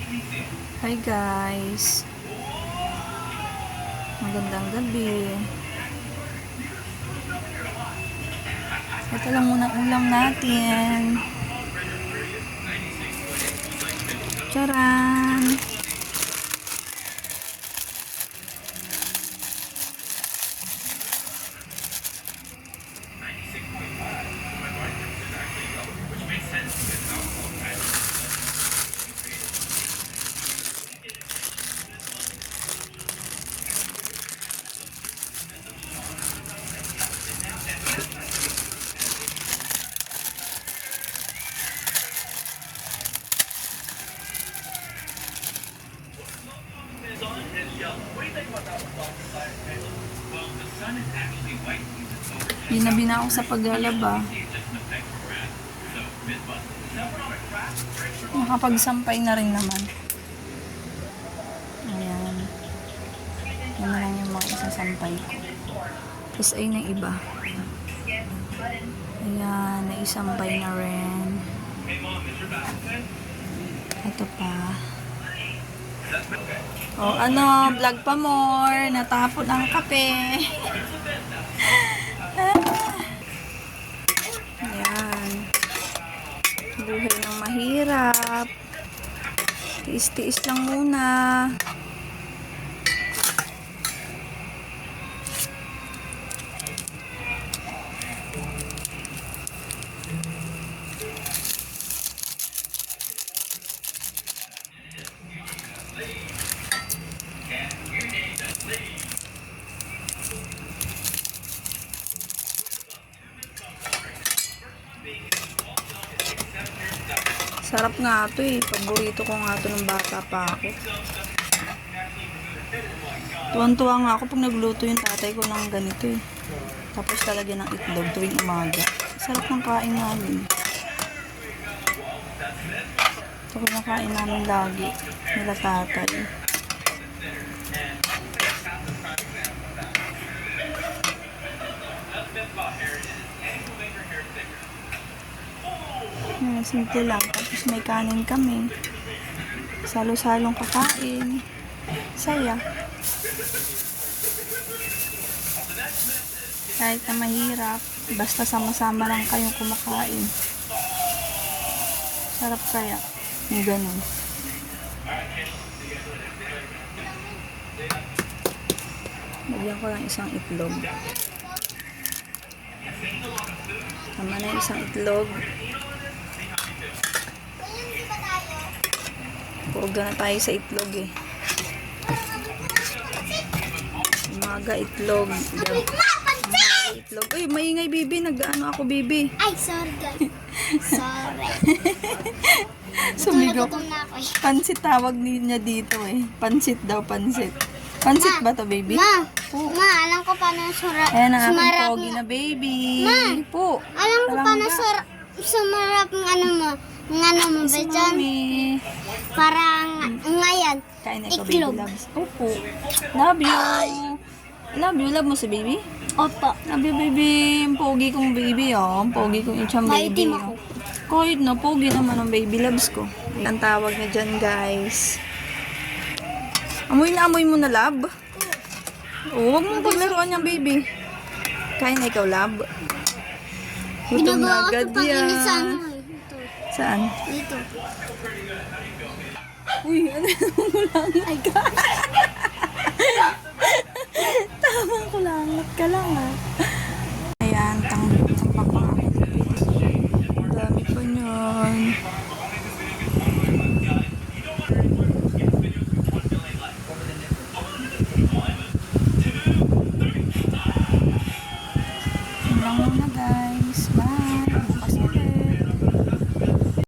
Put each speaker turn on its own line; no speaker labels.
Hi guys, magandang gabi. Ito lang muna ulam natin. Charan! Ginabi na ako sa paglalaba. Nakapagsampay na rin naman. Ayan. Yan na lang yung mga isasampay ko. Tapos ay na iba. Ayan, naisampay na rin. Ito pa. O ano, vlog pa more. Natapon ang kape. Ayan. Buhay ng mahirap. Tiis-tiis lang muna. Sarap nga ito eh. Paborito ko nga ito ng bata pa ako. Tuwan-tuwa nga ako pag nagluto yung tatay ko ng ganito eh. Tapos talagyan ng itlog tuwing umaga. Sarap ng kain namin. Ito ko nakain namin lagi. Nila tatay. Simple lang. Tapos may kanin kami. Salo-salong kakain. Saya. Kahit na mahirap, basta sama-sama lang kayong kumakain. Sarap kaya. Yung ganun. Lagyan ko lang isang itlog. Tama na yung isang itlog. Puga na tayo sa itlog eh. Umaga itlog. Umaga itlog. Uy, maingay bibi. Nag-ano ako bibi.
Ay, sorry guys. Sorry.
Sumigaw.
Gutom na ako.
Pansit tawag niya dito eh. Pansit daw, pansit. Pansit ba to baby?
Ma, alam ko paano
Ayan ang aking
sumarap
pogi na baby.
Ma,
Po.
alam ko paano
Palangga.
sumarap ng ano mo. Ng ano mo ba
Si
dyan?
Mami.
Parang ngayon.
Kain na ikaw,
Iklog.
baby loves. Opo. Love you. Love you. Love mo si baby?
Opo.
Love you, baby. Ang pogi kong baby, oh. Ang pogi kong itchang baby.
Maitim ako.
Kahit na, pogi naman ang baby loves ko. Ang tawag na dyan, guys. Amoy na amoy mo na, love. Oh, huwag mong paglaruan yung baby. Kain na ikaw, love. Gutom na
Ginagawa ko
agad
ito pang init sa
yan.
ano eh. Ito.
Saan?
Dito.
Uy, ano mo lang? Ay, Tamang kulangot ka lang, ah.